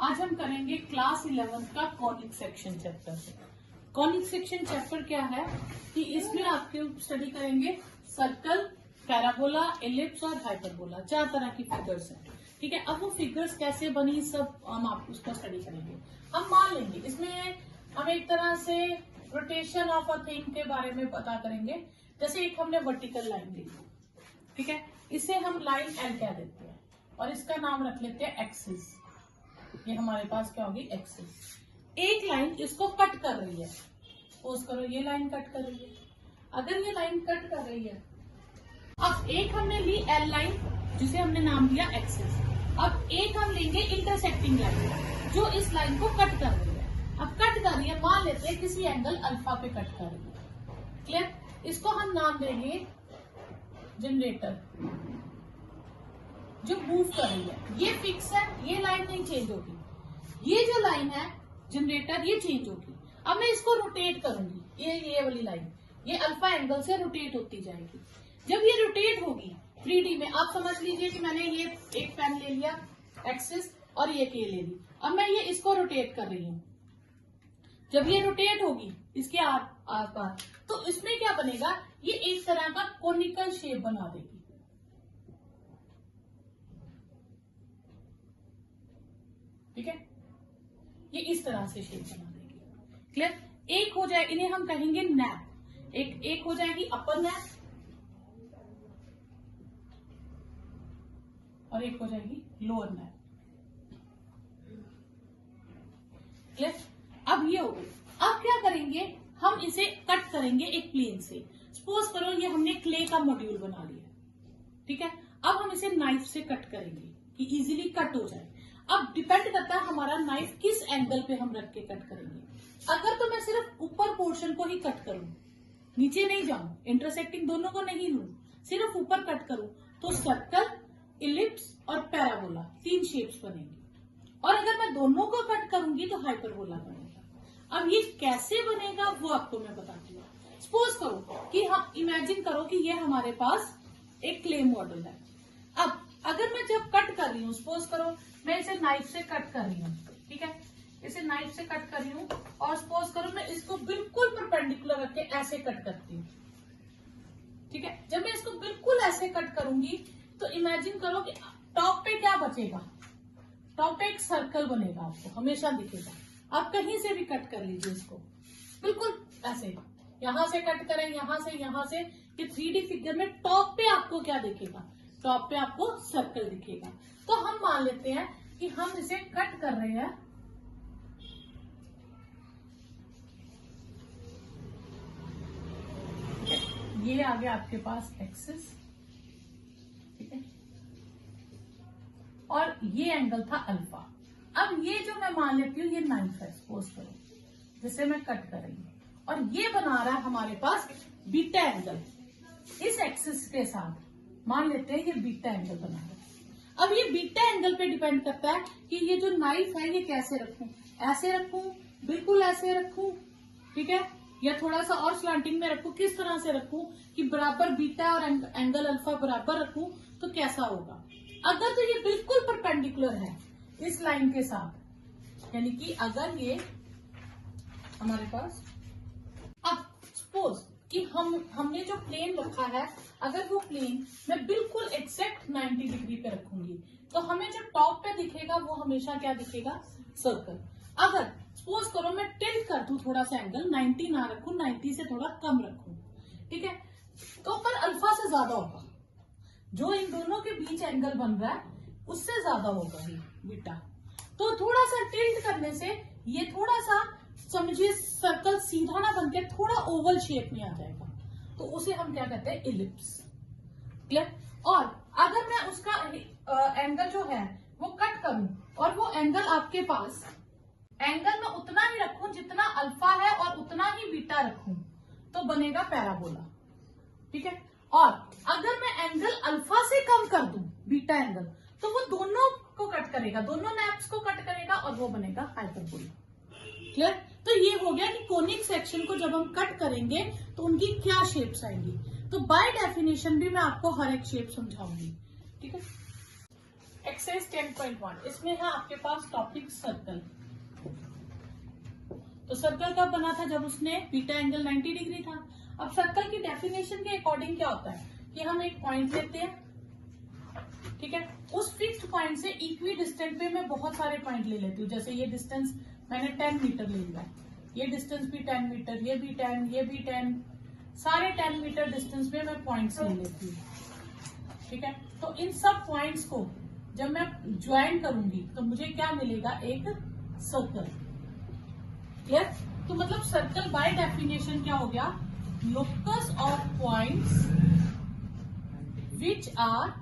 आज हम करेंगे क्लास 11 का कॉनिक सेक्शन चैप्टर से। कॉनिक सेक्शन चैप्टर क्या है कि इसमें आपके स्टडी करेंगे सर्कल, पैराबोला, एलिप्स और हाइपरबोला, 4 तरह की फिगर्स हैं। ठीक है, अब वो फिगर्स कैसे बनी सब हम आपको उसका स्टडी करेंगे। हम मान लेंगे इसमें हम एक तरह से रोटेशन ऑफ अ थिंग के बारे में पता करेंगे। जैसे एक हमने वर्टिकल लाइन ली, ठीक है, इसे हम लाइन एल कह देते हैं और इसका नाम रख लेते हैं एक्सिस। ये हमारे पास क्या होगी, एक्सिस। एक लाइन इसको कट कर रही है, सपोज करो ये लाइन कट कर रही है। अगर ये लाइन कट कर रही है, अब एक हमने ली एल लाइन जिसे हमने नाम दिया एक्सिस। अब एक हम लेंगे इंटरसेक्टिंग लाइन जो इस लाइन को कट कर रही है। अब कट कर रही है, मान लेते हैं किसी एंगल अल्फा पे कट कर रही है। क्लियर? इसको हम नाम देंगे जनरेटर, जो मूव कर रही है। ये फिक्स है, ये लाइन नहीं चेंज होगी। ये जो लाइन है जनरेटर, ये चेंज होगी। अब मैं इसको रोटेट करूंगी, ये वाली लाइन ये अल्फा एंगल से रोटेट होती जाएगी। जब ये रोटेट होगी 3D में, आप समझ लीजिए कि मैंने ये एक पेन ले लिया एक्सिस और ये के ले ली। अब मैं ये इसको रोटेट कर रही हूँ। जब ये रोटेट होगी इसके आर पार, तो इसमें क्या बनेगा, ये एक तरह का कोनिकल शेप बना देगी। ठीक है, ये इस तरह से शेप बना देगी। क्लियर? एक हो जाए, इन्हें हम कहेंगे नैप। एक हो जाएगी अपर नैप और एक हो जाएगी लोअर नैप। क्लियर? अब ये हो गई। अब क्या करेंगे, हम इसे कट करेंगे एक प्लेन से। सपोज करो ये हमने क्ले का मॉड्यूल बना लिया, ठीक है। अब हम इसे नाइफ से कट करेंगे कि इजीली कट हो जाए। अब डिपेंड करता है हमारा नाइफ किस एंगल पे हम रख के कट करेंगे। अगर तो मैं सिर्फ ऊपर पोर्शन को ही कट करूं, नीचे नहीं जाऊं, इंटरसेक्टिंग दोनों को नहीं लूं, सिर्फ ऊपर कट करूं, तो सर्कल, इलिप्स और पैराबोला 3 शेप्स बनेंगी। और अगर मैं दोनों को कट करूंगी तो हाइपरबोला बनेगा। अब ये कैसे बनेगा वो आपको मैं बताती हूँ। सपोज करो कि हम इमेजिन करो कि ये हमारे पास एक क्ले मॉडल है। अब अगर मैं जब कट कर रही हूँ, सपोज करो मैं इसे नाइफ से कट कर रही हूँ, ठीक है, इसे नाइफ से कट कर रही हूँ और सपोज करो मैं इसको बिल्कुल परपेंडिकुलर रख के ऐसे कट करती हूँ। ठीक है, जब मैं इसको बिल्कुल ऐसे कट करूंगी तो इमेजिन करो कि टॉप पे क्या बचेगा, टॉप पे एक सर्कल बनेगा, आपको हमेशा दिखेगा। आप कहीं से भी कट कर लीजिए इसको, बिल्कुल ऐसे, यहां से कट करें, यहां से, कि 3D फिगर में टॉप पे आपको क्या दिखेगा, टॉप पे आपको सर्कल दिखेगा। तो हम मान लेते हैं कि हम इसे कट कर रहे हैं। ये आ गया आपके पास एक्सिस, ठीक है, और ये एंगल था अल्फा। अब ये जो मैं मान लेती हूँ ये नाइफ है, सपोज करो, जिसे मैं कट कर रही हूँ, और ये बना रहा है हमारे पास बीटा एंगल। इस एक्सिस के साथ मान लेते हैं ये बीटा एंगल बना रहा है। अब ये बीटा एंगल पे डिपेंड करता है कि ये जो नाइफ है ये कैसे रखूं, ऐसे रखूं, बिल्कुल ऐसे रखूं, ठीक है, या थोड़ा सा और स्लांटिंग में रखूं, किस तरह से रखूं कि बराबर बीटा और एंगल अल्फा बराबर रखूं तो कैसा होगा। अगर तो ये बिल्कुल परपेंडिकुलर है इस लाइन के साथ, यानी कि अगर ये हमारे पास, अब सपोज कि हमने जो प्लेन रखा है, अगर वो प्लेन मैं बिल्कुल एक्जैक्ट 90 डिग्री पे रखूंगी तो हमें जो टॉप पे दिखेगा वो हमेशा क्या दिखेगा, सर्कल। अगर सपोज करो मैं टिल्ट कर दूं थोड़ा सा एंगल, 90 ना रखूं, 90 से थोड़ा कम रखूं, ठीक है, तो पर अल्फा से ज्यादा होगा, जो इन दोनों के बीच एंगल बन रहा है उससे ज्यादा होगा ये बीटा। तो थोड़ा सा टिल्ट करने से ये थोड़ा सा समझिए सर्कल सीधा ना बनके थोड़ा ओवल शेप में आ जाएगा, तो उसे हम क्या कहते हैं, इलिप्स। क्लियर? और अगर मैं उसका एंगल जो है वो कट करूं और वो एंगल आपके पास, एंगल में उतना ही रखूं जितना अल्फा है और उतना ही बीटा रखूं, तो बनेगा पैराबोला। ठीक है, और अगर मैं एंगल अल्फा से कम कर दूं, बीटा एंगल, तो वो दोनों को कट करेगा, दोनों नैप्स को कट करेगा और वो बनेगा हाइपरबोला। क्लियर? तो ये हो गया कि कोनिक सेक्शन को जब हम कट करेंगे तो उनकी क्या शेप्स आएंगी। तो बाय डेफिनेशन भी मैं आपको हर एक शेप समझाऊंगी, ठीक है। एक्सरसाइज 10.1 इसमें है आपके पास टॉपिक सर्कल। तो सर्कल कब बना था? जब उसने बीटा एंगल 90 डिग्री था। अब सर्कल की डेफिनेशन के अकॉर्डिंग क्या होता है कि हम एक पॉइंट लेते हैं, ठीक है, उस फिक्स्ड पॉइंट से इक्वी डिस्टेंट पे मैं बहुत सारे पॉइंट ले लेती हूँ। जैसे ये डिस्टेंस मैंने 10 मीटर ले लिया, ये डिस्टेंस भी 10 मीटर, ये भी 10, ये भी 10, सारे 10 मीटर डिस्टेंस में मैं पॉइंट्स ले लेती हूँ, ठीक है। तो इन सब पॉइंट्स को जब मैं ज्वाइन करूंगी तो मुझे क्या मिलेगा? एक सर्कल। क्लियर? तो मतलब सर्कल बाय डेफिनेशन क्या हो गया? Locus of points which are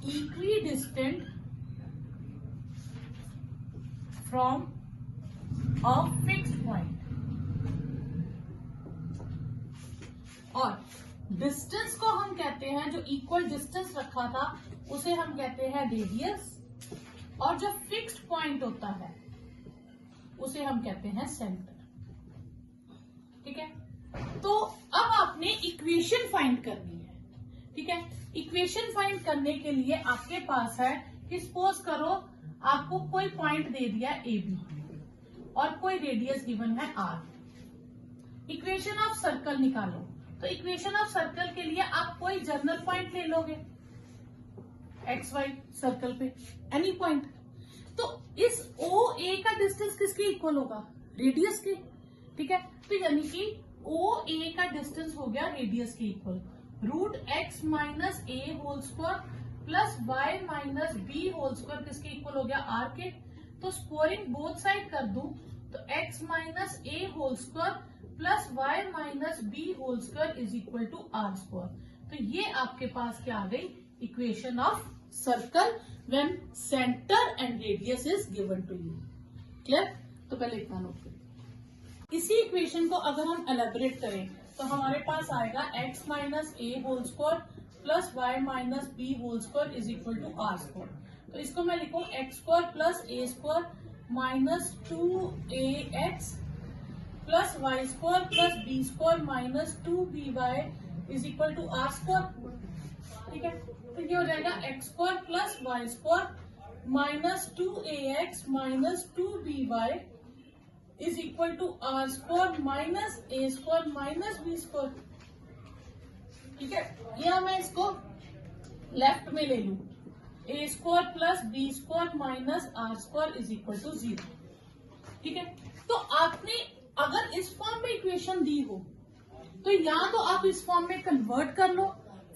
equidistant from a fixed point। और डिस्टेंस को हम कहते हैं, जो इक्वल डिस्टेंस रखा था उसे हम कहते हैं रेडियस, और जो फिक्स्ड पॉइंट होता है उसे हम कहते हैं सेंटर, ठीक है। तो अब आपने इक्वेशन फाइंड करनी है, ठीक है। इक्वेशन फाइंड करने के लिए आपके पास है कि सपोज करो आपको कोई पॉइंट दे दिया ए बी और कोई रेडियस गिवन है आर। इक्वेशन ऑफ सर्कल निकालो। तो इक्वेशन ऑफ सर्कल के लिए आप कोई जनरल पॉइंट ले लोगे एक्स वाई सर्कल पे, एनी पॉइंट। तो इस ओ ए का डिस्टेंस किसके इक्वल होगा? रेडियस के, ठीक है। तो यानी कि ओ ए का डिस्टेंस हो गया रेडियस के इक्वल। रूट एक्स माइनस ए whole square plus Y minus B whole square किसके इक्वल हो गया? आर के। तो स्क्वायरिंग बोथ साइड कर दूं तो x minus A whole square plus Y minus B whole square is equal to are square. तो ये आपके पास क्या आ गई? Equation of circle when centre and radius is given to you. Clear? तो पहले इतना नोट करें। इसी इक्वेशन को अगर हम एलेबोरेट करें तो हमारे पास आएगा x minus A whole square plus Y minus B whole square is equal to are square. तो इसको मैं लिखूं x square plus A square minus 2ax plus Y square plus B square minus 2by is equal to are square, ठीक है। तो ये हो जाएगा x square plus Y square minus 2ax minus 2by is equal to are square minus A square minus B square, ठीक है। या मैं इसको लेफ्ट में ले लू, A square plus B square minus are square is equal to 0, ठीक है। तो आपने अगर इस फॉर्म में इक्वेशन दी हो तो या तो आप इस फॉर्म में कन्वर्ट कर लो,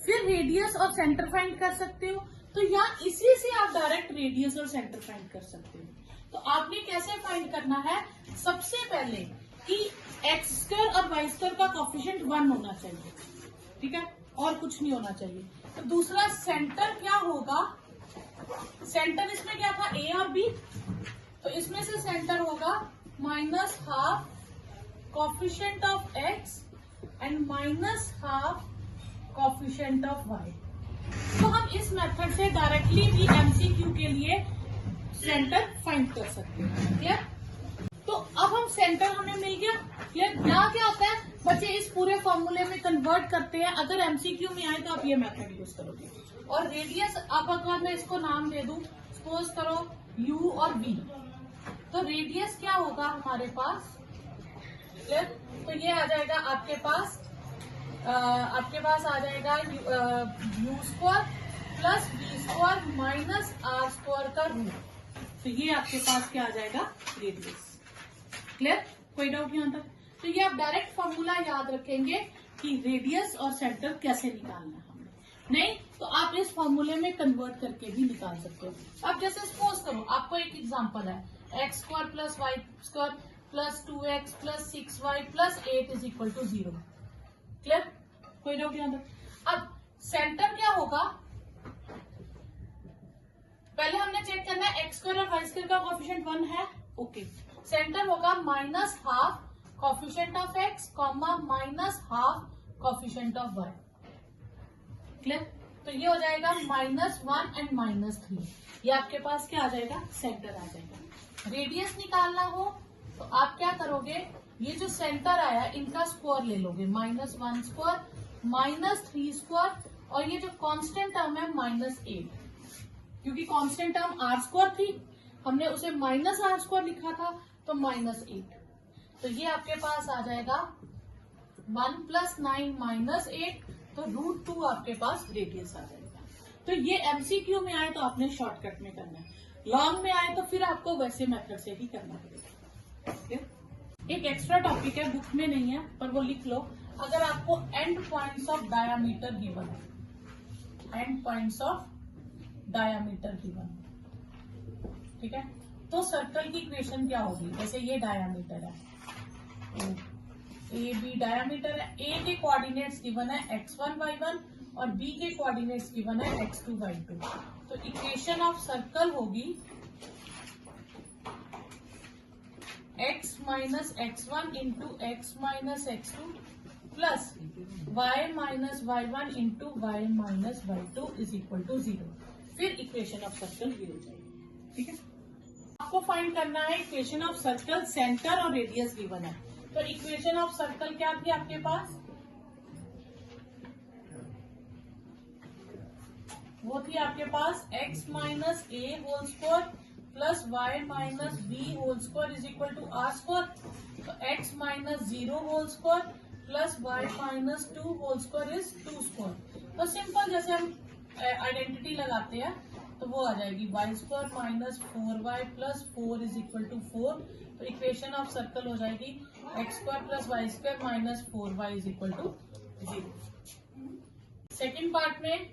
फिर रेडियस और सेंटर फाइंड कर सकते हो, तो या इसी से आप डायरेक्ट रेडियस और सेंटर फाइंड कर सकते हो। तो आपने कैसे फाइंड करना है? सबसे पहले कि एक्स स्क्वायर और वाई स्क्वायर का कोफिशिएंट 1 होना चाहिए, ठीक है, और कुछ नहीं होना चाहिए। तो दूसरा सेंटर क्या होगा? सेंटर इसमें क्या था? ए और बी। तो इसमें से सेंटर होगा minus half coefficient of x and minus half coefficient of y. तो हम इस मेथड से डायरेक्टली भी एमसीक्यू के लिए सेंटर फाइंड कर सकते हैं। क्लियर? तो अब हम सेंटर हमें मिल गया। क्लियर? यहाँ क्या होता है बच्चे, इस पूरे फॉर्मूले में कन्वर्ट करते हैं। अगर एमसीक्यू में आए तो आप ये मेथड यूज करोगे। और रेडियस अब अगर मैं इसको नाम दे दूं, सपोज करो यू और वी, तो रेडियस क्या होगा हमारे पास? क्लियर? तो ये आ जाएगा आपके पास आ जाएगा u square plus B square minus are square का रूट। तो ये आपके पास क्या आ जाएगा? रेडियस। क्लियर? कोई डाउट यहाँ तक? तो ये आप डायरेक्ट फॉर्मूला याद रखेंगे कि रेडियस और सेंटर कैसे निकालना है हमने। नहीं तो आप इस फॉर्मूले में कन्वर्ट करके भी निकाल सकते हो। अब जैसे सपोज करो आपको एक एग्जांपल है, x square plus Y square plus 2x plus 6y plus 8 is equal to 0। Clear? कोई डाउट यहाँ तक? अब सेंटर क्या होगा? पहले हमने चेक करना है एक्स स्क्वायर और वाई स्क्वायर का कोफिशिएंट 1 है, ओके। सेंटर होगा minus half coefficient of x comma minus half coefficient of y. Clear? तो ये हो जाएगा -1 एंड -3। ये आपके पास क्या आ जाएगा? सेंटर आ जाएगा। रेडियस निकालना हो तो आप क्या करोगे? ये जो सेंटर आया इनका स्क्वायर ले लोगे, -1 स्क्वायर -3 स्क्वायर, और ये जो कांस्टेंट टर्म है -8। क्योंकि कांस्टेंट टर्म आर स्क्वायर थी, हमने उसे माइनस आर स्क्वायर लिखा था, तो -8। तो ये आपके पास आ जाएगा 1 + 9 -8, तो √2 आपके पास रेडियस आ जाएगा। तो ये एमसीक्यू में आए तो आपने शॉर्टकट में करना है, लॉन्ग में आए तो फिर आपको वैसे मेथड से ही करना पड़ेगा। ओके, एक एक्स्ट्रा टॉपिक है, बुक में नहीं है पर वो लिख लो। अगर आपको end points of diameter given है, end points of diameter given, ठीक है, तो सर्कल की इक्वेशन क्या होगी? जैसे ये डायामीटर है, ए बी डायामीटर है, ए के कोऑर्डिनेट्स गिवन है x1 y1 और बी के कोऑर्डिनेट्स गिवन है x2 y2। तो इक्वेशन ऑफ सर्कल होगी x minus x1 into x minus x2 plus y minus y1 into y minus y2 is equal to 0। फिर equation of circle ये हो जाएगी। ठीक है, आपको फाइंड करना है इक्वेशन ऑफ सर्कल, सेंटर और रेडियस गिवन है। तो इक्वेशन ऑफ सर्कल क्या थी आपके पास? वो थी आपके पास x minus A whole square plus y minus B whole square is equal to are square. तो x minus 0 whole square plus y minus 2 whole square is 2 square. तो सिंपल जैसे हम आइडेंटिटी लगाते हैं तो वो आ जाएगी y square minus 4y plus 4 is equal to 4। तो इक्वेशन ऑफ सर्कल हो जाएगी x square plus Y square minus 4y is equal to 0। Second part में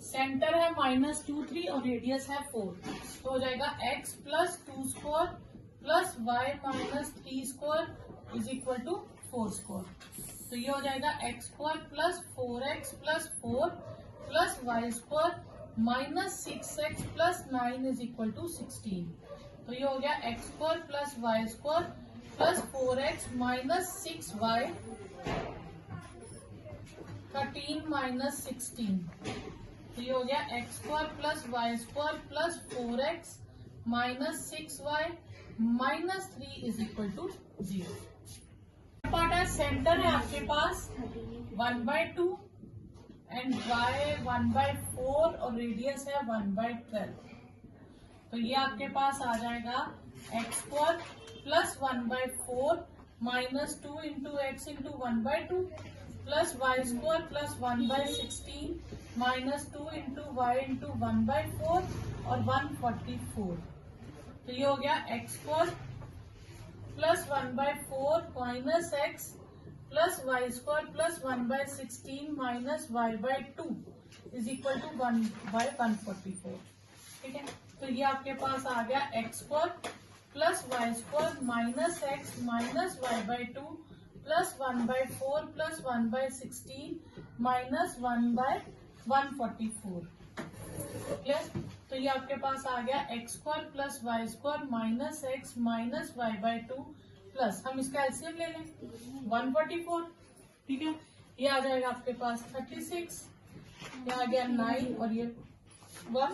सेंटर है -2 3 और रेडियस है 4, तो हो जाएगा x plus 2 square plus y minus 3 square is equal to 4 square. तो ये हो जाएगा x square plus 4x plus 4 plus Y square minus 6x plus 9 is equal to 16। तो ये हो गया x square plus Y square plus 4x minus 6y 13 minus 16। तो ये हो गया x square plus Y square plus 4x minus 6y minus 3 is equal to 0। Part है centre है आपके पास 1/2 एंड y 1/4 और रेडियस है 1/12। तो ये आपके पास आ जाएगा x square plus 1/4 minus 2 into x into 1/2 plus Y square plus 1/16 minus 2 into y into 1/4 और 144। तो ये हो गया x square plus 1/4 minus x plus Y square plus 1/16 minus y/2 is equal to 1/144। ठीक है, तो ये आपके पास आ गया x square plus Y square minus x minus y/2 plus 1/4 plus 1/16 minus 1/144। Clear? तो ये आपके पास आ गया x square plus Y square minus x minus y/2 plus, हम इसका एलसीएम ले लें 144। ठीक है, ये आ जाएगा आपके पास 36, ये आ गया 9 और ये 1।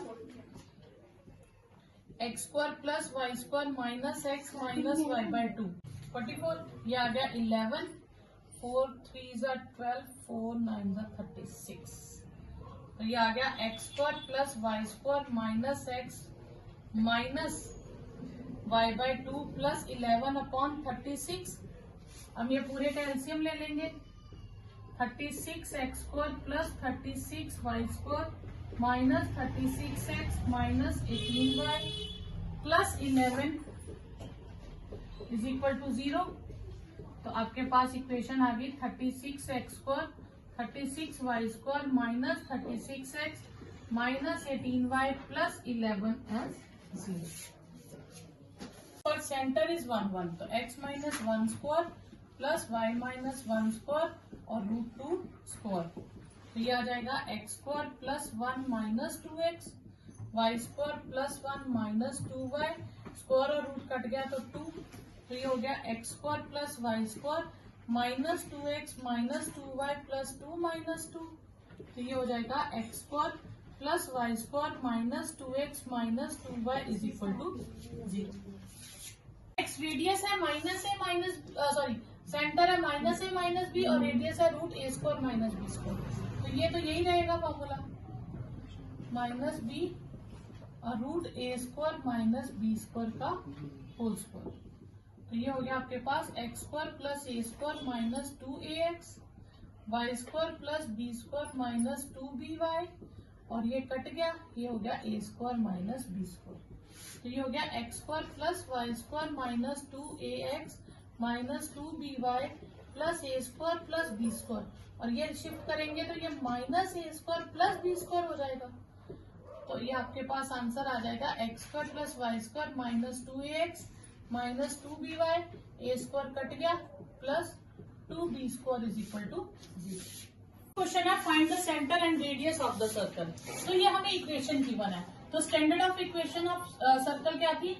X square plus Y square minus x minus y/2 44, ये आ गया 11, 4 3 12, 4 9 36। तो ये आ गया x square plus Y square minus x minus y/2 plus 11/36। हम ये पूरे का एलसीएम ले लेंगे 36 x square plus 36 y square minus 36 x minus 18y plus 11 is equal to 0। तो आपके पास इक्वेशन आ गई 36 x square 36 y square minus 36 x minus 18y plus 11 is 0। पर सेंटर इज 1 1, तो x minus 1 square plus y minus 1 square और √2 square. तो ये आ जाएगा x square plus 1 minus 2x y square plus 1 minus 2y, square और root cut गया तो 2। तो ये हो गया x square plus Y square minus 2x minus 2y plus 2 minus 2। तो ये हो जाएगा x square plus Y square minus 2x minus 2y is equal to 0। x radius है minus A minus sorry centre है माइनस ए माइनस बी और radius है √a square minus B square. तो ये तो यही रहेगा फॉर्मूला, माइनस बी और root A square minus B square का होल स्क्वायर। तो ये हो गया आपके पास एक्स स्क्वायर प्लस ए square minus 2ax, Y square plus B square minus 2by, और ये कट गया, ये हो गया ए स्क्वायर माइनस बी स्क्वायर। तो ये हो गया x square plus Y square minus 2ax minus 2by plus ए स्क्वायर प्लस बी स्क्वायर, और ये शिफ्ट करेंगे तो ये माइनस ए स्क्वायर प्लस बी स्क्वायर हो जाएगा। तो ये आपके पास आंसर आ जाएगा x square plus Y square minus 2ax minus 2by, A square cut गया plus 2b square is equal to 0। Question है find the centre and radius of the circle. तो ये हमें इक्वेशन गिवन है। तो standard of equation of circle क्या थी,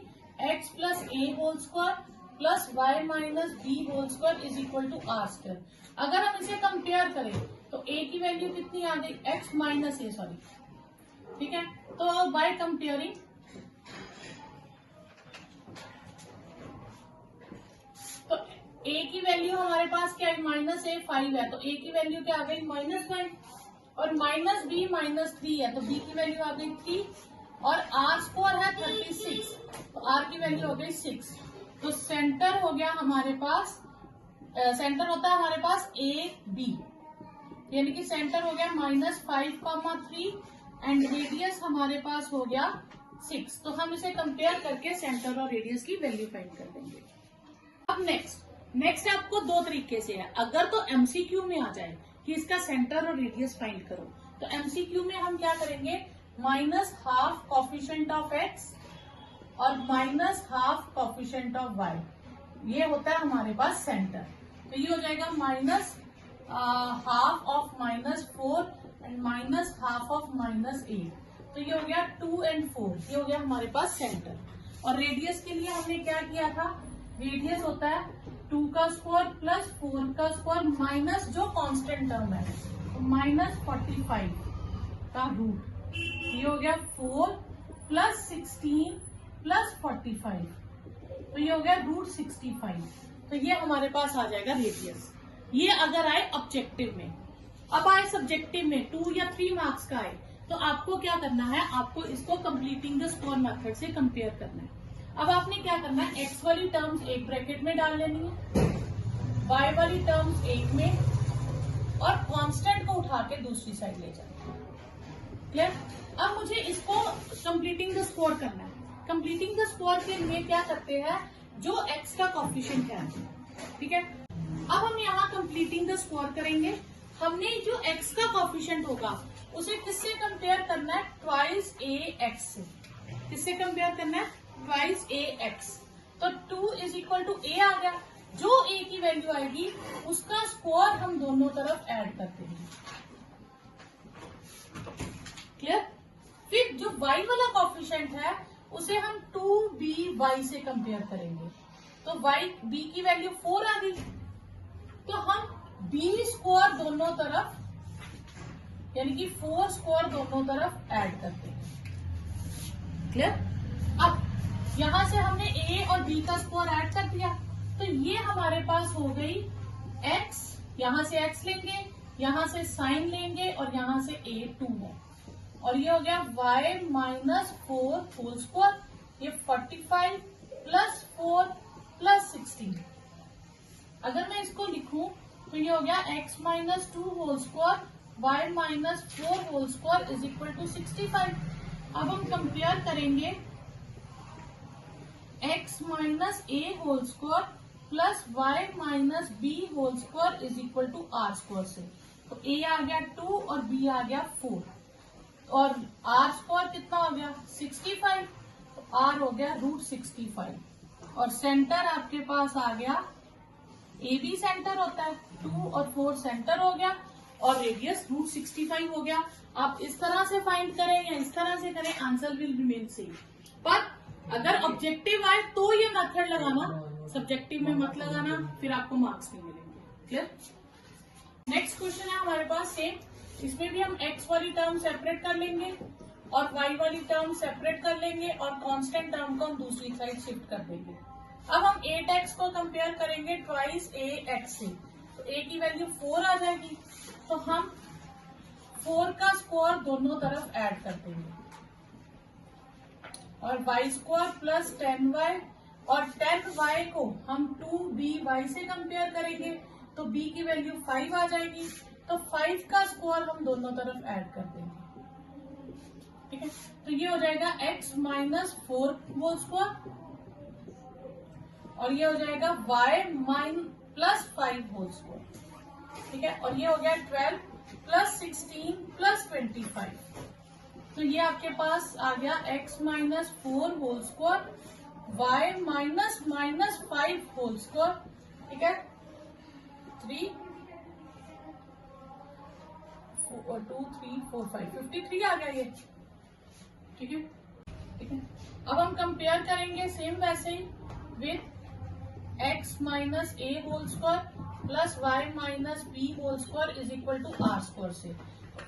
x plus a whole square plus Y minus B whole square is equal to are square. अगर हम इसे कंपेयर करें तो ए की वैल्यू कितनी आ गई, एक्स माइनस ए, सॉरी, ठीक है। तो बाय कंपेयरिंग तो ए की वैल्यू हमारे पास क्या है, माइनस ए 5 है, तो ए की वैल्यू क्या आ गई -5, और माइनस बी -3 है, तो बी की वैल्यू आ गई 3, और आर स्क्वायर है 36, तो आर की वैल्यू हो गई 6। तो सेंटर हो गया हमारे पास, सेंटर होता है हमारे पास ए बी, यानी कि सेंटर हो गया -5,3 एंड रेडियस हमारे पास हो गया 6। तो हम इसे कंपेयर करके सेंटर और रेडियस की वैल्यू फाइंड कर देंगे। अब नेक्स्ट आपको दो तरीके से है। अगर तो एमसीक्यू में आ जाए कि इसका सेंटर और रेडियस फाइंड करो, तो एमसीक्यू में हम क्या करेंगे, -12 कोफिशिएंट ऑफ एक्स और -12 कोफिशिएंट ऑफ वाई, ये होता है हमारे पास सेंटर। तो ये हो जाएगा -12 ऑफ -4 एंड -12 ऑफ -8, तो ये हो गया 2 और 4, ये हो गया हमारे पास सेंटर। और रेडियस के लिए हमने क्या किया था, रेडियस होता है 2 का स्क्वायर प्लस 4 का स्क्वायर माइनस जो कांस्टेंट टर्म है, तो -45 का रूट, ये हो गया 4 प्लस 16 प्लस 45, तो ये हो गया √65। तो ये हमारे पास आ जाएगा रेडियस। ये अगर आए ऑब्जेक्टिव में। अब आए सब्जेक्टिव में 2 या 3 मार्क्स का आए, तो आपको क्या करना है, आपको इसको कंप्लीटिंग द स्क्वायर मेथड से कंपेयर करना है। अब आपने क्या करना है, एक्स वाली टर्म्स एक ब्रैकेट में डाल लेनी है, वाई वाली टर्म्स एक में, और कांस्टेंट को उठा के दूसरी साइड ले जाना। क्लियर। अब मुझे इसको कंप्लीटिंग द स्क्वायर करना है। कंप्लीटिंग द स्क्वायर के लिए क्या करते हैं, जो एक्स का कोफिशिएंट है, ठीक है। अब हम यहाँ कंप्लीटिंग द स्क्वायर करेंगे। हमने जो एक्स का कोफिशिएंट होगा उसे किससे कंपेयर करना है, ट्वाइस ए एक्स से। किससे कंपेयर करना है, ट्वाइस ए एक्स। तो 2 इज इक्वल टू ए आ गया, जो ए की वैल्यू आएगी उसका स्क्वायर हम दोनों तरफ ऐड करते हैं। क्लियर। फिर जो y वाला कोफिशिएंट है उसे हम 2by से कंपेयर करेंगे, तो b की वैल्यू 4 आ गई, तो हम b स्क्वायर दोनों तरफ, यानी कि 4 स्क्वायर दोनों तरफ ऐड करते हैं। क्लियर। अब यहां से हमने a और b का स्क्वायर ऐड कर दिया, तो ये हमारे पास हो गई x, यहां से x लेंगे, यहां से साइन लेंगे, और यहां से a2 है, और ये हो गया y -4 होल स्क्वायर, ये 45 प्लस 4 प्लस 16। अगर मैं इसको लिखूं तो ये हो गया x -2 whole square y -4 whole square is equal to 65। अब हम कंपेयर करेंगे x -a whole square plus y -b whole square is equal to r square से। तो a आ गया 2 और b आ गया 4, और r स्क्वायर कितना हो गया 65, तो r हो गया √65, और सेंटर आपके पास आ गया, ए बी सेंटर होता है, 2 और 4 सेंटर हो गया, और रेडियस √65 हो गया। आप इस तरह से फाइंड करें या इस तरह से करें, आंसर विल रिमेन सेम। पर अगर ऑब्जेक्टिव आए तो ये मेथड लगाना, सब्जेक्टिव में मत लगाना, फिर आपको मार्क्स नहीं मिलेंगे। क्लियर। नेक्स्ट क्वेश्चन है हमारे पास सेम, इसमें भी हम x वाली टर्म सेपरेट कर लेंगे और y वाली टर्म सेपरेट कर लेंगे, और कांस्टेंट टर्म को हम दूसरी साइड शिफ्ट कर देंगे। अब हम 8x को कंपेयर करेंगे ट्वाइस ए एक्स से, तो a की वैल्यू 4 आ जाएगी, तो हम 4 का स्क्वायर दोनों तरफ ऐड कर देंगे। और वाई स्क्वायर प्लस 10y, और 10y को हम 2by से कंपेयर करेंगे तो b की वैल्यू 5 आ जाएगी, तो 5 का स्क्वायर हम दोनों तरफ ऐड कर देंगे, ठीक है। तो ये हो जाएगा x माइनस 4 होल स्क्वायर, और ये हो जाएगा y प्लस 5 होल स्क्वायर, ठीक है। और ये हो गया 12 प्लस 16 प्लस 25, तो ये आपके पास आ गया x minus 4 whole square, y minus 5 whole square, ठीक है। 3 2 3 4 5 53 आ गया ये, ठीक है, ठीक है। अब हम कंपेयर करेंगे सेम वैसे ही with x minus a whole square plus y minus b whole square is equal to r square से।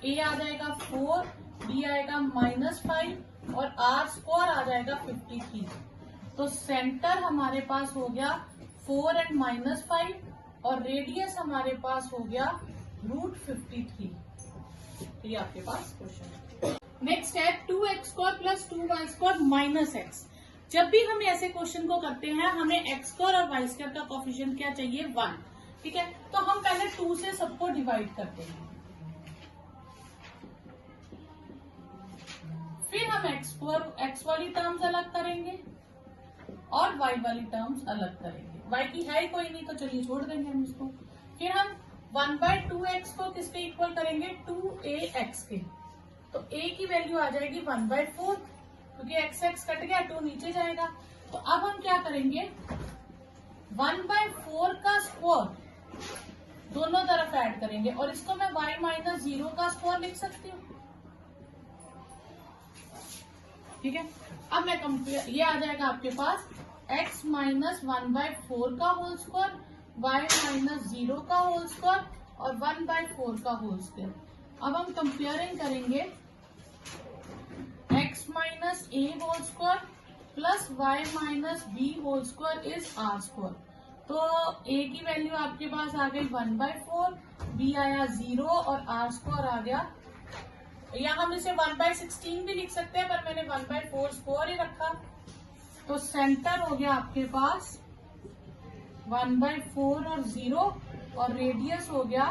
a आ जाएगा 4, b आएगा -5 और r स्क्वायर आ जाएगा 53। तो सेंटर हमारे पास हो गया 4 एंड -5 और रेडियस हमारे पास हो गया √53। ये आपके पास क्वेश्चन है। नेक्स्ट है 2x square plus 2y square minus x। जब भी हम ऐसे क्वेश्चन को करते हैं हमें x स्क्वायर और y स्क्वायर का कोफिशिएंट क्या चाहिए, 1, ठीक है। तो हम पहले 2 से सबको डिवाइड करते हैं, फिर हम x वाली टर्म्स अलग करेंगे और y वाली टर्म्स अलग करेंगे। y की है कोई नहीं तो चलिए छोड़ देंगे हम इसको। फिर हम 1/2x को किसके इक्वल करेंगे, 2ax के। तो a की वैल्यू आ जाएगी 1/4, क्योंकि x कट गया 2 नीचे जाएगा। तो अब हम क्या करेंगे, 1/4 का स्क्वायर दोनों तरफ ऐड करेंगे और इसको मैं y माइनस 0 का स्क्वायर लिख सकती हूँ, ठीक है। अब मैं कंपेयर, ये आ जाएगा आपके पास x माइनस 1/4 का होल स्क्वायर, y माइनस 0 का होल स्क्वायर और 1/4 का होल स्क्वायर। अब हम कंपेयरिंग करेंगे x minus a whole square plus y minus b whole square is r square. तो a की वैल्यू आपके पास आ गई 1/4, b आया 0 और r स्क्वायर आ गया, या हम इसे 1/16 भी लिख सकते हैं, पर मैंने 1/4 स्क्वायर ही रखा। तो सेंटर हो गया आपके पास 1/4 और 0 और रेडियस हो गया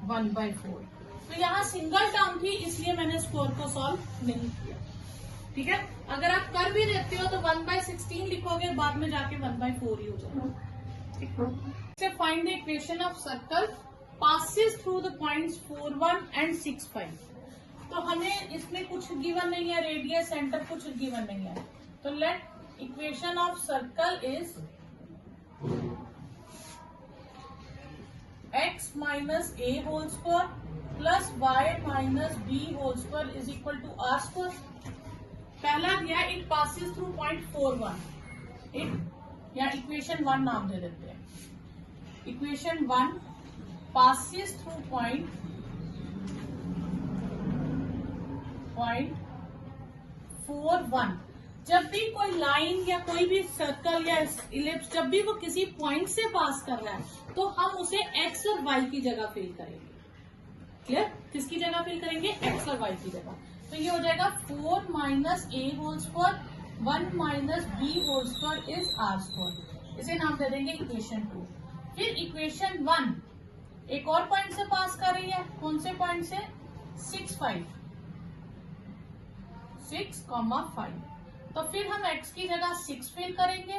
1/4। तो यहाँ सिंगल टर्म थी इसलिए मैंने स्क्वायर को सॉल्व नहीं किया, ठीक है। अगर आप कर भी देते हो तो 1/16 लिखोगे, बाद में जाके 1/4 ही हो जाएगा। Find the equation of circle passes through the points 4, 1 and 6, 5। तो हमें इसमें कुछ गिवन नहीं है, रेडियस सेंटर कुछ गिवन नहीं है। तो let equation of circle is x minus a whole square plus y minus b whole square is equal to r square. पहला दिया it passes through point 4, 1, it या इक्वेशन 1 नाम दे देते हैं। Equation 1 passes through point 4, 1। जब भी कोई लाइन या कोई भी सर्कल या इलिप्स जब भी वो किसी पॉइंट से पास कर रहा है तो हम उसे x और y की जगह फिल करेंगे। क्लियर, किसकी जगह फिल करेंगे, x और y की जगह। तो ये हो जाएगा 4 minus a whole square 1 minus b whole square is r square. इसे नाम दे देंगे इक्वेशन 2। फिर इक्वेशन 1 एक और पॉइंट से पास कर रही है, कौन से पॉइंट से, 6, 5, 6,5। तो फिर हम x की जगह 6 फिल करेंगे,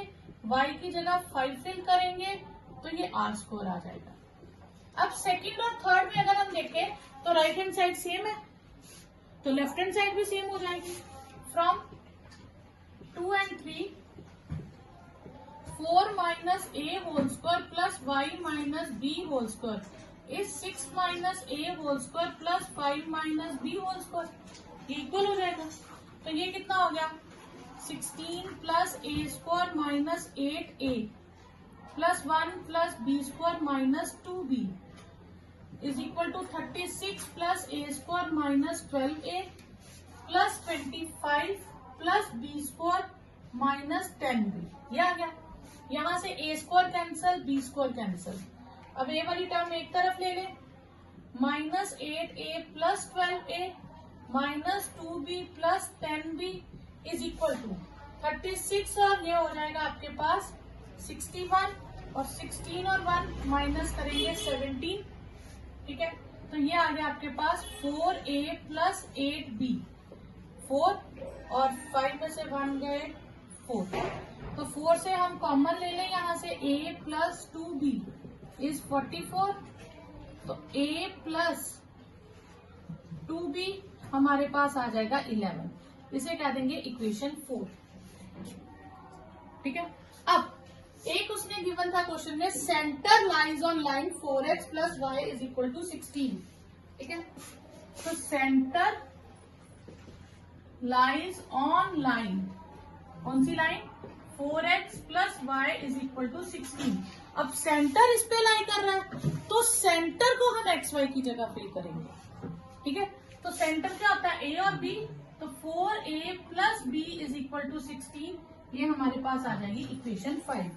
y की जगह 5 फिल करेंगे, तो ये r स्क्वायर आ जाएगा। अब सेकंड और थर्ड में अगर हम देखें तो राइट हैंड साइड सेम है, तो लेफ्ट हैंड साइड भी सेम हो जाएगी। From 2 and 3 4 minus a whole square plus y minus b whole square is 6 minus a whole square plus 5 minus b whole square, equal हो जाएगा। तो ये कितना हो गया, 16 plus a square minus 8a plus 1 plus b square minus 2b is equal to 36 plus a square minus 12a plus 25 plus b square minus 10b। ये आ गया। यहां से a square cancel, b square cancel. अब a वाली term एक तरफ ले लें, minus 8a plus 12a minus 2b plus 10b is equal to 36 और ये हो जाएगा आपके पास 61 और 16 और 1 माइनस करेंगे 17, ठीक है। तो ये आ गया आपके पास 4a प्लस 8b, 4 और 5 में से 1 गए 4, तो 4 से हम कॉमन ले लें यहाँ से a प्लस 2b इज 44, तो a प्लस 2b हमारे पास आ जाएगा 11, इसे क्या देंगे इक्वेशन 4, ठीक है। अब एक उसने गिवन था क्वेश्चन में, centre lies on line 4x plus Y is equal to 16, ठीक है। तो सेंटर लाइज ऑन लाइन, कौन सी line, 4x plus Y is equal to 16। अब सेंटर इस पे लाई कर रहा है, तो सेंटर को हम एक्स वाई की जगह फिल करेंगे, ठीक है। तो सेंटर क्या होता है, ए और बी, तो 4a plus b is equal to 16, ये हमारे पास आ जाएगी इक्वेशन 5।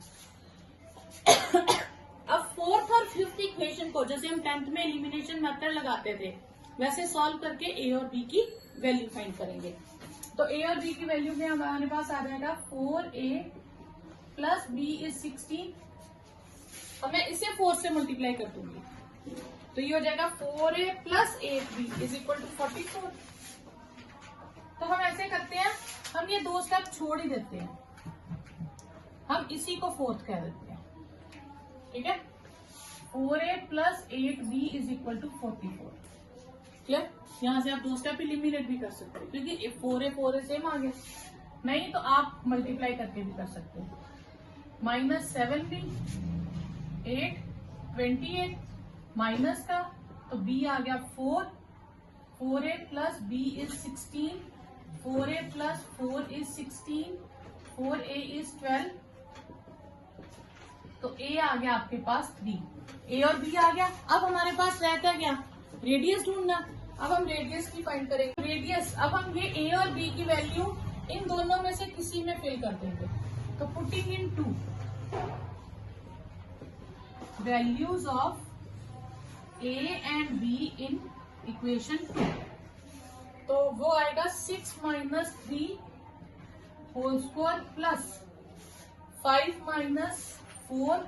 अब फोर्थ और फिफ्थ इक्वेशन को जैसे हम 10th में एलिमिनेशन मेथड लगाते थे वैसे सॉल्व करके ए और बी की वैल्यू फाइंड करेंगे। तो ए और बी की वैल्यू में हमारे पास आ जाएगा 4a प्लस बी इज 16, और मैं इसे 4 से मल्टीप्लाई कर दूंगी, तो ये हो जाएगा 4a plus 8b is equal to 44। तो हम ऐसे करते हैं, हम ये 2 स्टेप छोड़ ही देते हैं, हम इसी को फोर्थ कह देते हैं, ठीक है। 4a plus 8b is equal to 44, clear. यहाँ से आप 2 स्टेप इलिमिनेट भी कर सकते हो क्योंकि 4a सेम आ गया, नहीं तो आप मल्टीप्लाई करके भी कर सकते हो। माइनस 7b 8 28 माइनस का, तो b आ गया 4, 4a plus b is 16, 4a plus 4 is 16, 4a is 12, तो a आ गया आपके पास 3, a और b आ गया। अब हमारे पास रहता क्या, रेडियस ढूंढना। अब हम रेडियस की फाइंड करेंगे, रेडियस अब हम ये a और b की वैल्यू इन दोनों में से किसी में फिल कर देंगे, तो putting in 2 values of a and b in equation 2, तो वो आएगा 6 minus 3 whole square plus 5 minus 4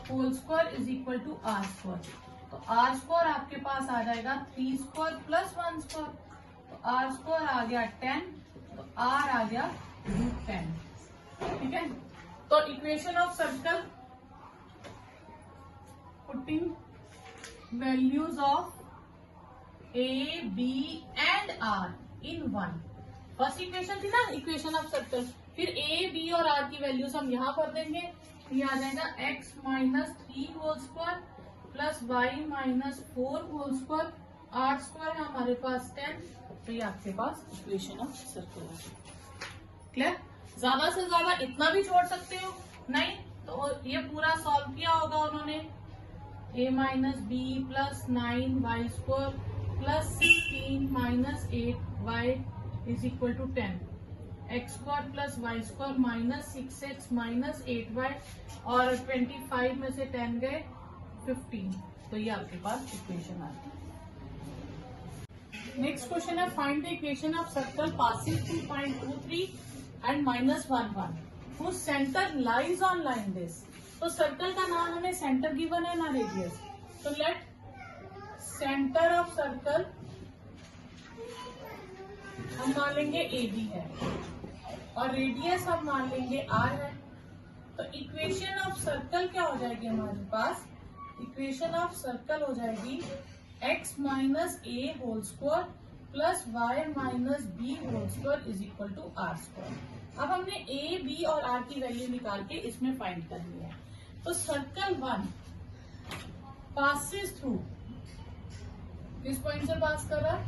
whole square is equal to are square. तो आर स्क्वायर आपके पास आ जाएगा 3 स्क्वायर प्लस 1 स्क्वायर, तो आर स्क्वायर आ गया 10, तो आर आ गया √10, ठीक है। तो equation of circle, putting values of A B and R in 1, first equation थी ना इक्वेशन ऑफ सर्कल, फिर ए बी और आर की वैल्यूज हम यहाँ पर देंगे, ये आ जाएगा x minus 3 whole square plus Y minus 4 whole square, are square है हमारे पास 10, तो ये आपके पास इक्वेशन ऑफ सर्कल है, क्लियर। ज्यादा से ज्यादा इतना भी छोड़ सकते हो, नहीं तो ये पूरा सॉल्व किया होगा उन्होंने, a minus B plus 9 Y square plus 16 minus 8 Y is equal to 10, X square plus Y square minus 6x minus 8y, और 25 में से 10 गए 15, तो ये आपके पास इक्वेशन आती है। नेक्स्ट क्वेश्चन है, find the equation of circle passing 2.23 and -1 whose centre lies on line this. तो सर्कल का नाम हमें सेंटर गिवन है ना रेडियस, तो लेट सेंटर ऑफ सर्कल हम मान लेंगे ए बी है और रेडियस हम मान लेंगे आर है। तो इक्वेशन ऑफ सर्कल क्या हो जाएगी हमारे पास, इक्वेशन ऑफ सर्कल हो जाएगी x minus A whole square plus Y minus B whole square is equal to are square. अब हमने ए बी और आर की वैल्यू निकाल के इसमें फाइंड कर लिया है। तो सर्कल 1 पासिस थ्रू, किस पॉइंट से पास कर रहा है,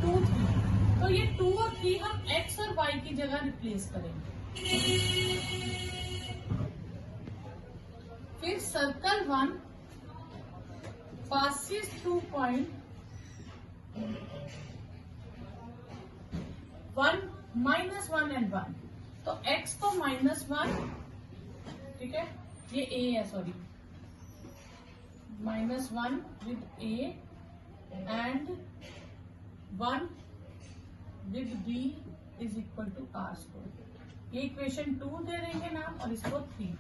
2 3, तो ये 2 और 3 हम x और y की जगह रिप्लेस करेंगे। फिर circle 1 passes through point 1 -1 and 1, तो x को -1, ठीक है, ये a है, sorry, -1 with a and 1 with B is equal to are square. ये इक्वेशन 2 दे देंगे नाम और इसको 3।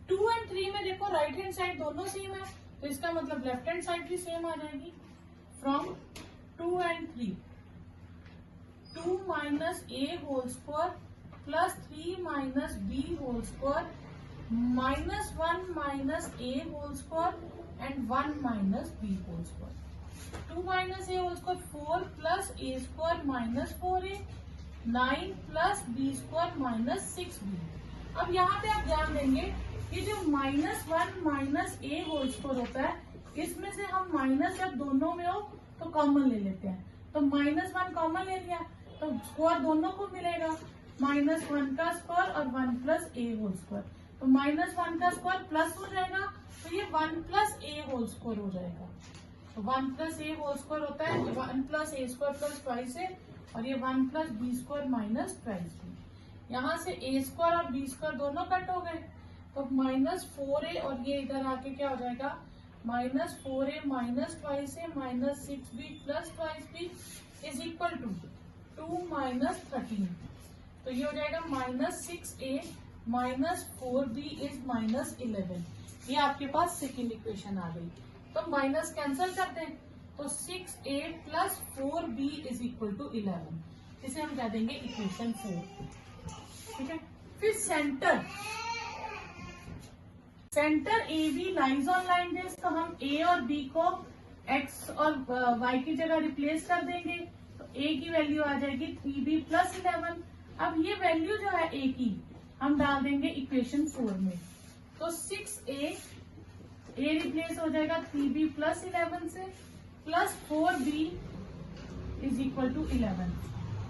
2 और 3 में देखो राइट हैंड साइड दोनों सेम है, तो इसका मतलब लेफ्ट हैंड साइड भी सेम आ जाएगी। फ्रॉम 2 और 3, 2 minus A whole square plus 3 minus B whole square minus 1 minus A whole square and 1 minus B whole square. 2 minus A whole square 4 plus A square minus 4a 9 plus B square minus 6b। अब यहाँ पे आप ध्यान देंगे कि जो -1 minus ए whole square होता है, इसमें से हम माइनस जब दोनों में हो तो कॉमन ले लेते हैं। तो -1 कॉमन ले लिया तो स्क्वायर दोनों को मिलेगा, -1 का स्क्वायर और 1 प्लस ए होल स्क्वायर। तो -1 का स्क्वायर प्लस हो जाएगा, तो ये 1 प्लस ए होल स्क्वायर हो जाएगा। तो 1 प्लस ए होल स्क्वायर होता है 1 plus A square plus twice A, और ये 1 plus B square minus twice B. यहाँ से ए स्क्वायर और बी स्क्वायर दोनों कट हो गए, तो -4a और ये इधर आके क्या हो जाएगा, -4a minus twice A minus 6b plus twice B is equal to 2 minus 13। तो ये हो जाएगा -6a माइनस 4b इज -11। ये आपके पास सेकेंड इक्वेशन आ गई। तो माइनस कैंसिल करते हैं, तो 6a plus 4b is equal to 11। इसे हम कह देंगे इक्वेशन 4। ठीक है। फिर centre A B lies on line base, तो हम ए और बी को एक्स और वाई की जगह रिप्लेस कर देंगे। तो ए की वैल्यू आ जाएगी 3b प्लस 11। अब ये वैल्यू जो है ए की हम डाल देंगे इक्वेशन 4 में। तो 6a ए रिप्लेस हो जाएगा 3b प्लस 11 से, plus 4b is equal to 11।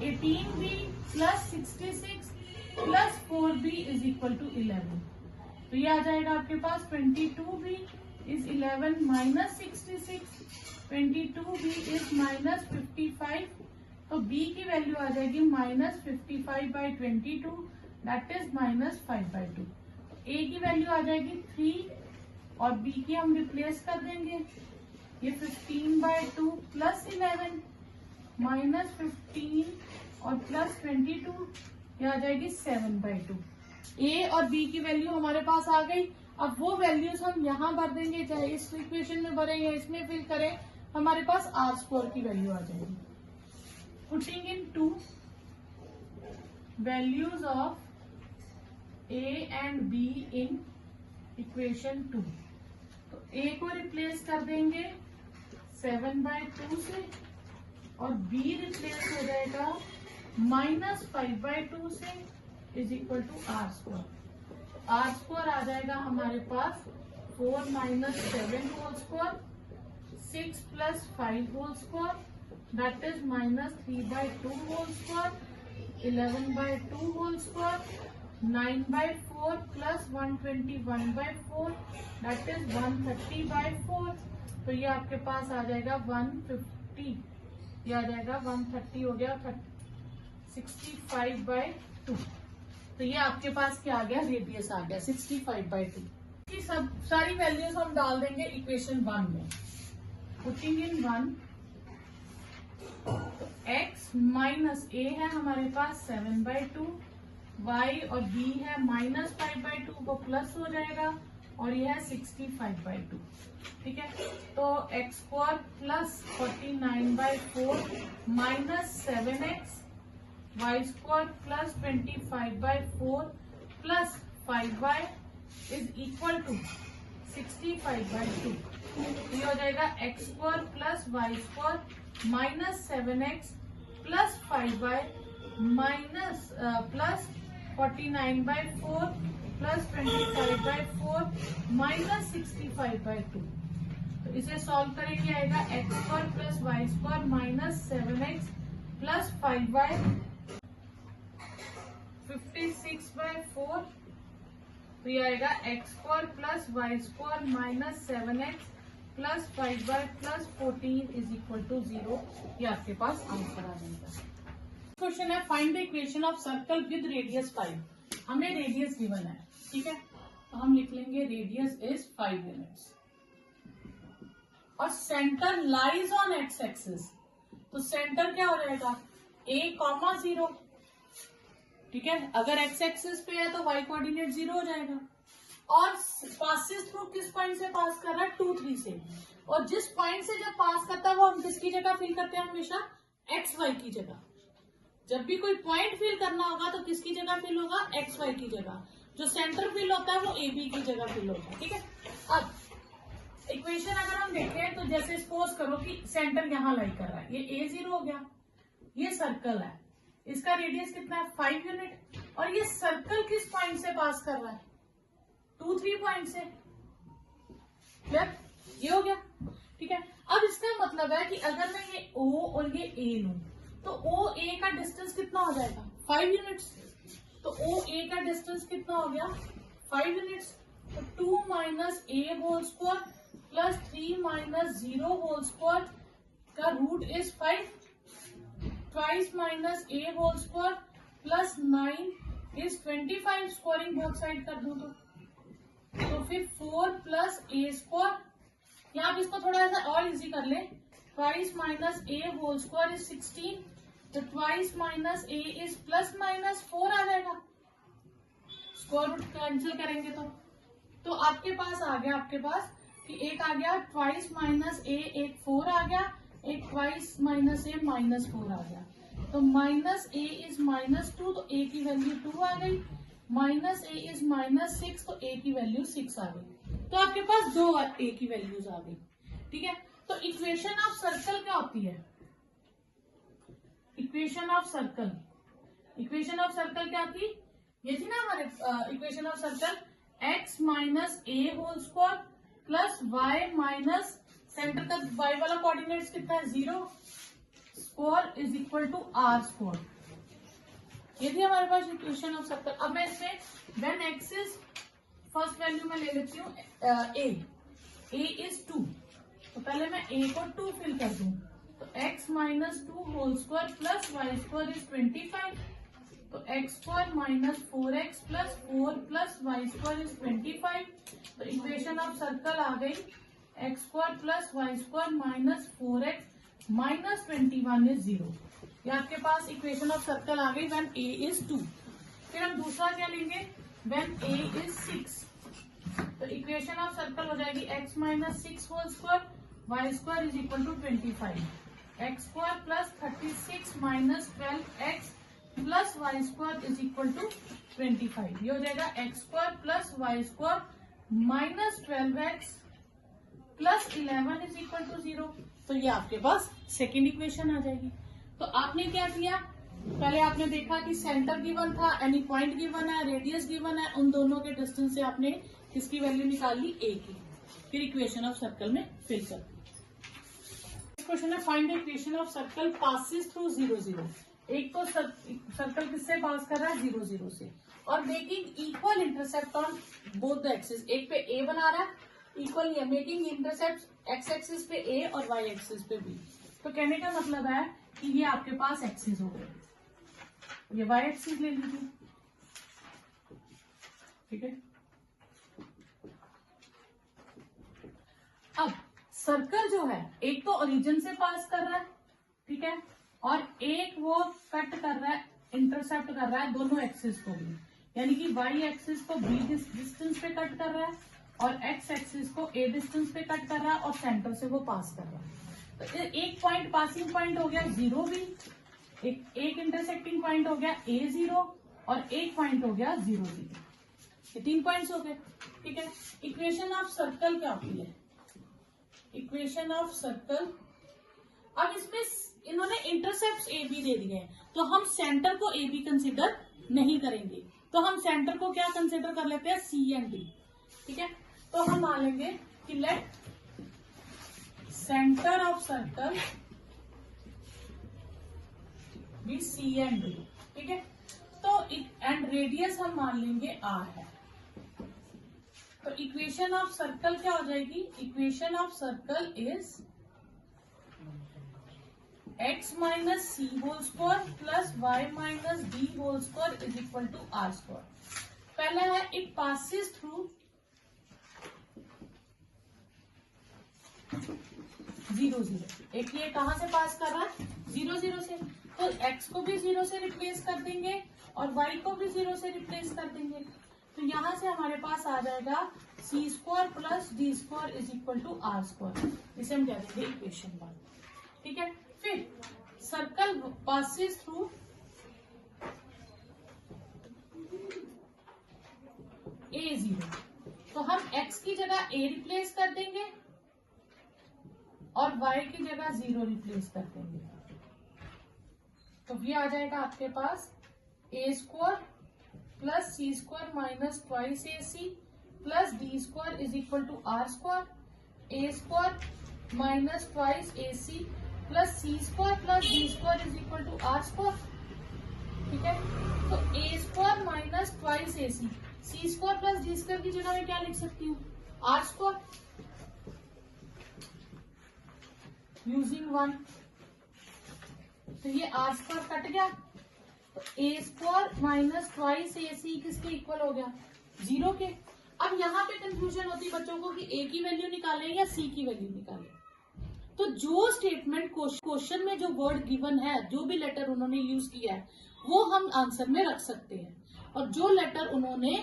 18b plus 66 plus 4b is equal to 11। तो ये आ जाएगा आपके पास 22b is 11 minus 66, 22b is minus 55। तो b की वैल्यू आ जाएगी -55/22 दैट इज -5/2। a की वैल्यू आ जाएगी 3 और b की हम रिप्लेस कर देंगे। ये 15/2 प्लस 11 -15 और प्लस 22, ये आ जाएगी 7/2। ए और बी की वैल्यू हमारे पास आ गई। अब वो वैल्यूज हम यहाँ भर देंगे, चाहे इस इक्वेशन में भरें या इसमें फिल करें, हमारे पास आर स्क्वायर की वैल्यू आ जाएगी। Putting in 2 values of A and be in equation 2। तो ए को रिप्लेस कर देंगे 7/2 से और बी रिप्लेस हो जाएगा -5/2 से is equal to are square. Are square आ जाएगा हमारे पास 4 minus 7 whole square 6 plus 5 whole square that is -3/2 whole square 11/2 whole square 9/4 plus 121/4 that is 130/4। तो ये आपके पास आ जाएगा 150, ये आ जाएगा 130 हो गया 65/2। तो ये आपके पास क्या आ गया, रेडियस आ गया 65/2। ये सब सारी वैल्यूज हम डाल देंगे इक्वेशन 1 में। पुटिंग इन 1, तो x माइनस ए है हमारे पास 7/2, y और b है -5/2, वो प्लस हो जाएगा और ये है 65/2। ठीक है। तो x square plus 49/4 minus 7x, y square plus 25/4 plus 5y is equal to 65/2। ये हो जाएगा x square plus y square minus 7x plus 5y minus plus 49/4 plus 25/4 minus 65/2। तो इसे सॉल्व करेंगे, आएगा x square plus y square minus 7x plus 5y 56/4। तो ये आएगा x square plus y square minus 7x plus 5y plus 14 is equal to 0। ये आपके पास आंसर आ जाएगा। क्वेश्चन है find the equation of circle with radius 5। हमें रेडियस गिवन है, ठीक है, तो हम लिख लेंगे रेडियस इज 5 यूनिट्स और centre lies on x axis. तो सेंटर क्या हो जाएगा, a कॉमा 0, ठीक है। अगर एक्स एक्सिस पे है तो y कोऑर्डिनेट 0 हो जाएगा। और पासिस थ्रू किस पॉइंट से पास कर रहा है, 2, 3 से। और जिस पॉइंट से जब पास करता है वो हम किसकी जगह फिल करते हैं, हमेशा एक्स वाई की जगह। जब भी कोई पॉइंट फिल करना होगा तो किसकी जगह फिल होगा, एक्स वाई की जगह। जो सेंटर फिल होता है वो ए बी की जगह फिल होता है, ठीक है। अब इक्वेशन अगर हम देखें तो जैसे सपोज करो कि सेंटर यहाँ लाई कर रहा है, ये A0 हो गया, ये सर्कल है, इसका रेडियस कितना है 5 यूनिट, और ये सर्कल किस पॉइंट से पास कर रहा है, 2, 3 पॉइंट से। क्लियर, ये हो गया, ठीक है। अब इसका मतलब है कि अगर मैं ये O और ये A लूं तो OA का डिस्टेंस कितना हो जाएगा, 5 यूनिट्स। तो OA का डिस्टेंस कितना हो गया, 5 यूनिट्स। तो 2 minus A whole square plus 3 minus 0 whole square का root is 5, twice minus A whole square plus 9 is 25, squaring both side कर दूं तो फिर 4 प्लस A स्क्वायर, यहाँ पे इसको थोड़ा सा और इजी कर ले, twice minus A whole square is 16, तो twice minus A is plus minus 4 आ जाएगा, स्क्वायर रूट कैंसिल करेंगे तो आपके पास आ गया, आपके पास कि एक आ गया ट्वाइस माइनस A, एक 4 आ गया, एक ट्वाइस माइनस A माइनस 4 आ गया। तो माइनस A इज माइनस 2, तो A की वैल्यू 2 आ गई, माइनस A इज माइनस 6, तो A की वैल्यू 6 आ गई। तो आपके पास 2 A की वैल्यूज आ गई, ठीक है। तो इक्वेशन ऑफ सर्कल क्या होती है, equation of circle, equation of circle क्या थी, ये थी ना हमारे equation of circle, x minus A whole square plus y minus centre का y वाला कोऑर्डिनेट्स कितना है 0, square is equal to r square. ये थी हमारे पास इक्वेशन ऑफ सर्कल। अब मैं इसमें when x is, first value में ले लेती हूँ a इज 2, तो पहले मैं a को 2 फिल कर दूं, तो x minus 2 whole square plus Y square is 25, तो X square minus 4x plus 4 plus Y square is 25। तो इक्वेशन ऑफ सर्कल आ गई X square plus Y square minus 4x minus 21 is 0। ये आपके पास इक्वेशन ऑफ सर्कल आ गई when a is 2। फिर हम दूसरा क्या लेंगे, व्हेन a इज 6, तो इक्वेशन ऑफ सर्कल हो जाएगी x minus 6 whole square Y square is equal to 25, X square plus 36 minus 12x plus Y square is equal to 25। ये हो जाएगा x square plus Y square minus 12x plus 11 is equal to 0। तो ये आपके पास second equation आ जाएगी। तो आपने क्या किया, पहले आपने देखा कि सेंटर गिवन था, एनी पॉइंट गिवन है, रेडियस गिवन है, उन दोनों के डिस्टेंस से आपने किसकी वैल्यू निकाल ली, a की। फिर इक्वेशन ऑफ सर्कल में फिल कर। क्वेश्चन है find equation of circle passes through 0, 0। एक तो सर्कल किससे पास कर रहा है, 0, 0 से, और making equal intercept on both the axis. एक पे a बना रहा है, equal making intercept x axis पे a और y एक्सिस पे b। तो कहने का मतलब है कि ये आपके पास एक्सिस हो गए, ये y एक्सिस ले लीजिए, ठीक है। अब सर्कल जो है एक तो ओरिजिन से पास कर रहा है, ठीक है, और एक वो कट कर रहा है, इंटरसेप्ट कर रहा है दोनों एक्सिस को भी, यानी कि y एक्सिस को b डिस्टेंस पे कट कर रहा है और x एक्सिस को a डिस्टेंस पे कट कर रहा है और सेंटर से वो पास कर रहा है। तो एक पॉइंट पासिंग पॉइंट हो गया 0 भी, एक इंटरसेक्टिंग पॉइंट हो गया a0 और एक पॉइंट हो गया 0, 0। ये 3 पॉइंट्स हो गए, ठीक है। इक्वेशन ऑफ सर्कल क्या होती है, इक्वेशन ऑफ सर्कल, अब इसमें इन्होंने इंटरसेप्ट ए बी दे दिए हैं, तो हम सेंटर को ए बी कंसिडर नहीं करेंगे, तो हम सेंटर को क्या कंसिडर कर लेते हैं, सी एंड डी, ठीक है। तो हम मान लेंगे कि let centre of circle be C and D, ठीक है। तो एंड रेडियस हम मान लेंगे आर है। तो इक्वेशन ऑफ सर्कल क्या हो जाएगी, equation of circle is x minus C whole square plus y minus D whole square is equal to are square. पहला है इट पासिस थ्रू 0, 0। एक ये कहां से पास कर रहा है, 0, 0 से, तो x को भी 0 से रिप्लेस कर देंगे और y को भी 0 से रिप्लेस कर देंगे। तो यहां से हमारे पास आ जाएगा c square plus D square is equal to are square. इसे हम कह देंगे इक्वेशन 1। ठीक है, फिर सर्कल पासेस थ्रू a0। तो हम x की जगह a रिप्लेस कर देंगे और y की जगह 0 रिप्लेस कर देंगे। तो ये आ जाएगा आपके पास a square plus C square minus twice A C plus D square is equal to are square. A square minus twice A C plus C square plus D square is equal to are square. ठीक है, तो A square minus twice A C square plus D square की जगह मैं क्या लिख सकती हूँ, आर स्क्वायर यूजिंग 1। तो ये आर स्क्वायर कट गया, तो A square minus twice A सी किसके इक्वल हो गया, 0 के। अब यहाँ पे कंफ्यूजन होती है बच्चों को कि ए की वैल्यू निकालें या सी की वैल्यू निकालें। तो जो स्टेटमेंट क्वेश्चन में जो वर्ड गिवन है, जो भी लेटर उन्होंने यूज किया है, वो हम आंसर में रख सकते हैं। और जो लेटर उन्होंने,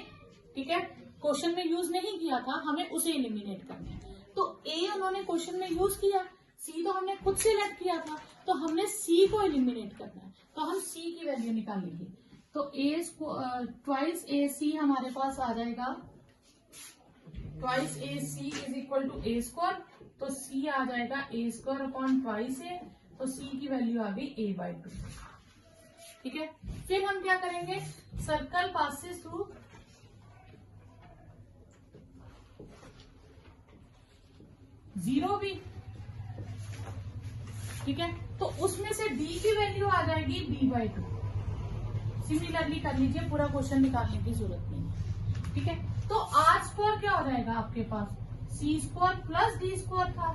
ठीक है, क्वेश्चन में यूज नहीं किया था, हमें उसे एलिमिनेट करना है। तो ए उन्होंने क्वेश्चन में यूज किया, सी तो हमने खुद सिलेक्ट किया था, तो हमने सी को एलिमिनेट करना है। तो हम सी की वैल्यू निकालेंगे। तो ए ट्वाइस ए सी हमारे पास आ जाएगा, twice A C is equal to A square. तो सी आ जाएगा A square upon twice A. तो सी की वैल्यू आ गई a/2। ठीक है, फिर हम क्या करेंगे, सर्कल पासेस थ्रू जीरो भी। ठीक है, तो उसमें से d की वैल्यू आ जाएगी b/2। सिमिलरली कर लीजिए, पूरा क्वेश्चन निकालने की जरूरत नहीं है। ठीक है, तो आर स्क्वायर क्या हो जाएगा आपके पास, c square plus D square था,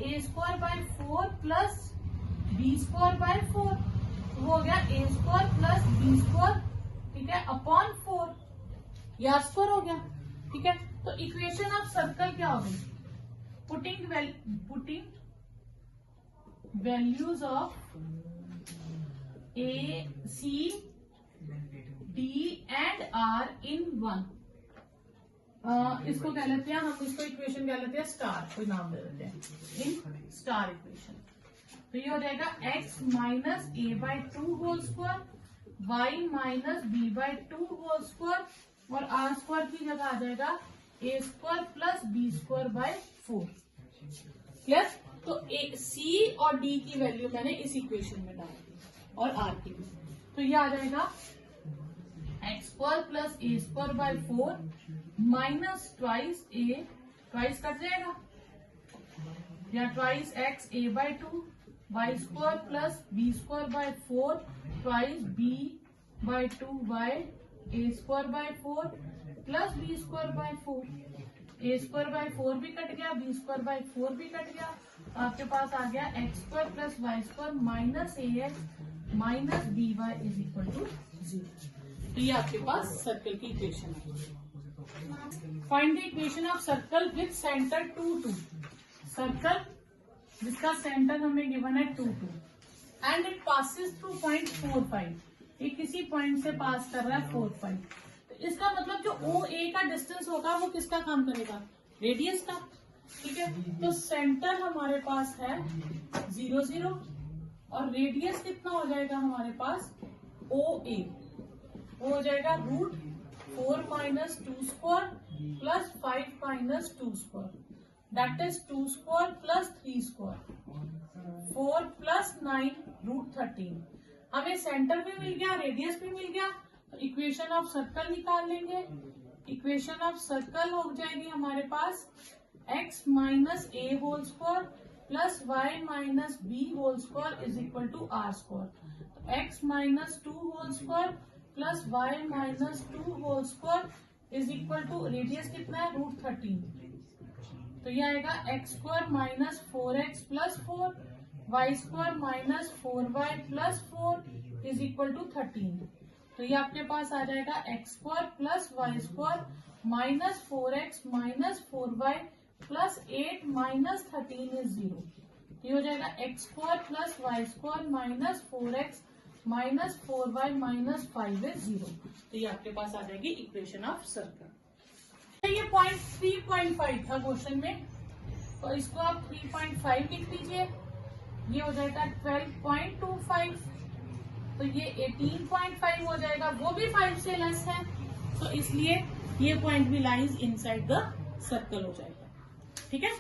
a square by 4 plus B square by 4। तो हो गया ए स्क्वायर प्लस बी स्क्वायर, ठीक है, अपॉन 4, ये आर स्क्वायर हो गया। ठीक है, तो इक्वेशन ऑफ सर्कल क्या हो गई, putting values of A C D and R in 1। इसको क्या लेते हैं हम, इसको इक्वेशन क्या लेते हैं, स्टार, कोई नाम दे देते हैं, इन स्टार इक्वेशन। तो ये हो जाएगा x minus a/2 whole square, y minus b/2 whole square और आर स्क्वायर की जगह आ जाएगा a square plus b square by 4। Clear. तो सी और डी की वैल्यू मैंने इस इक्वेशन में डाल दी और आर की भी। तो ये आ जाएगा x square plus A square by 4 minus twice A, twice cut जाएगा, या twice X a/2 Y square plus B square by 4 twice b/2 by A square by 4 plus B square by 4। A square by 4 भी cut गया, B square by 4 भी cut गया। आपके पास आ गया x square plus Y square minus A X minus B Y is equal to 0। तो ये आपके पास सर्कल की इक्वेशन है। Find the equation of circle with centre 2 2। Circle जिसका सेंटर हमें गिवन है 2 2 and it passes through point 4 5। ये किसी पॉइंट से पास कर रहा है 4 5। तो इसका मतलब जो ओ ए का डिस्टेंस होगा वो किसका काम करेगा, रेडियस का। ठीक है, तो सेंटर हमारे पास है 0 0 और रेडियस कितना हो जाएगा हमारे पास, ओ ए, वो हो जाएगा √4 minus 2 square plus 5 minus 2 square, that is 2 square plus 3 square, 4 plus 9 √13। हमें सेंटर भी मिल गया, रेडियस भी मिल गया। तो इक्वेशन ऑफ सर्कल निकाल लेंगे। इक्वेशन ऑफ सर्कल हो जाएगी हमारे पास x minus A whole square plus Y minus B whole square is equal to are square. x minus 2 whole square plus Y minus 2 whole square is equal to radius कितना है, √13। तो ये आएगा x square minus 4x plus 4 y square minus 4y plus 4 is equal to 13। तो ये आपके पास आ जाएगा x square plus Y square minus 4x minus 4y plus 8 minus 13 is 0। ये हो जाएगा x square plus Y square minus 4x -4y - 5 is 0। तो ये आपके पास आ जाएगी इक्वेशन ऑफ सर्कल। ये पॉइंट 3.5 था क्वेश्चन में, तो इसको आप 3.5 लिख लीजिए। ये हो जाएगा 12.25, तो ये 18.5 हो जाएगा, वो भी 5 से लेस है, तो इसलिए ये पॉइंट भी लाइज इनसाइड द सर्कल हो जाएगा। ठीक है।